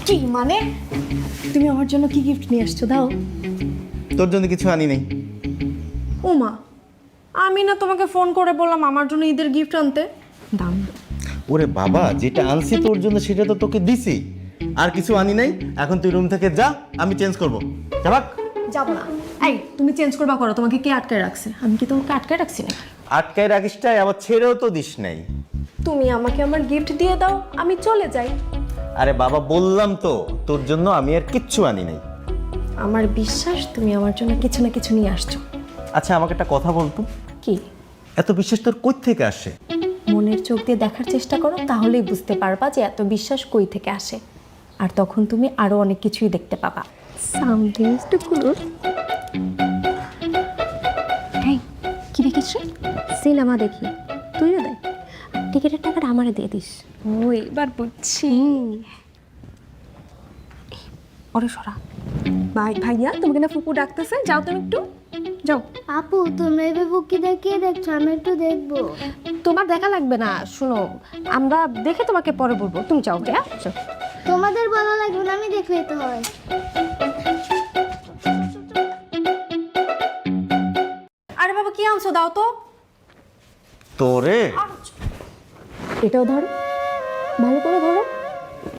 কি মানে? তুমি আমার জন্য কি গিফট নিয়ে আসছো? দাও। তোর জন্য কিছু আনি নাই। ও মা, আমি না তোমাকে ফোন করে বললাম আমার জন্য ঈদের গিফট আনতে? দাম। ওরে বাবা, যেটা আনছি তোর জন্য সেটা তো তোকে দিছি, আর কিছু আনি নাই। এখন তুই রুম থেকে যা, আমি চেঞ্জ করবো। যাবাক। যাবো না। এই তুমি চেঞ্জ করবা করো, তোমাকে কে আটকায় রাখছে? আমি কি তোমাকে আটকায় রাখছি না? আটকায় রাখিসটাই আবার ছেড়েও তো দিস নাই। তুমি আমাকে আমার গিফট দিয়ে দাও, আমি চলে যাই। আরে বাবা, বললাম তো তোর জন্য আমি আর কিচ্ছু আনি নাই। আমার বিশ্বাস তুমি আমার জন্য কিছু না কিছু নিয়ে আসছো। আচ্ছা, আমাকে একটা কথা বলতো, কি? এত বিশ্বাস তোর কই থেকে আসে? মনের চোখ দিয়ে দেখার চেষ্টা করো, তাহলেই বুঝতে পারবা যে এত বিশ্বাস কই থেকে আসে। আর তখন তুমি আরো অনেক কিছুই দেখতে পাবা। সামথিং টু কুল। এই কি দেখিস রে? সিনেমা দেখি, তুইও দেখ। টিকিটের টাকাটা আমারে দিয়ে দিস। ও, এবার বুঝছি। ওরে সরা। ভাইয়া, তোমাকে না ফুপু ডাকতেছে, যাও তুমি একটু যাও। আপু তোমরা এভাবে বুকি দেখিয়ে দেখছো, আমি একটু দেখবো। তোমার দেখা লাগবে না, শোনো আমরা দেখে তোমাকে পরে বলবো, তুমি যাও। হ্যাঁ যাও। তোমাদের বলা লাগবে না, আমি দেখলেই তো হয়। আরে বাবা, কি আনছো? দাও তো। তোরে এটাও ধরো, ভালো করে ধরো।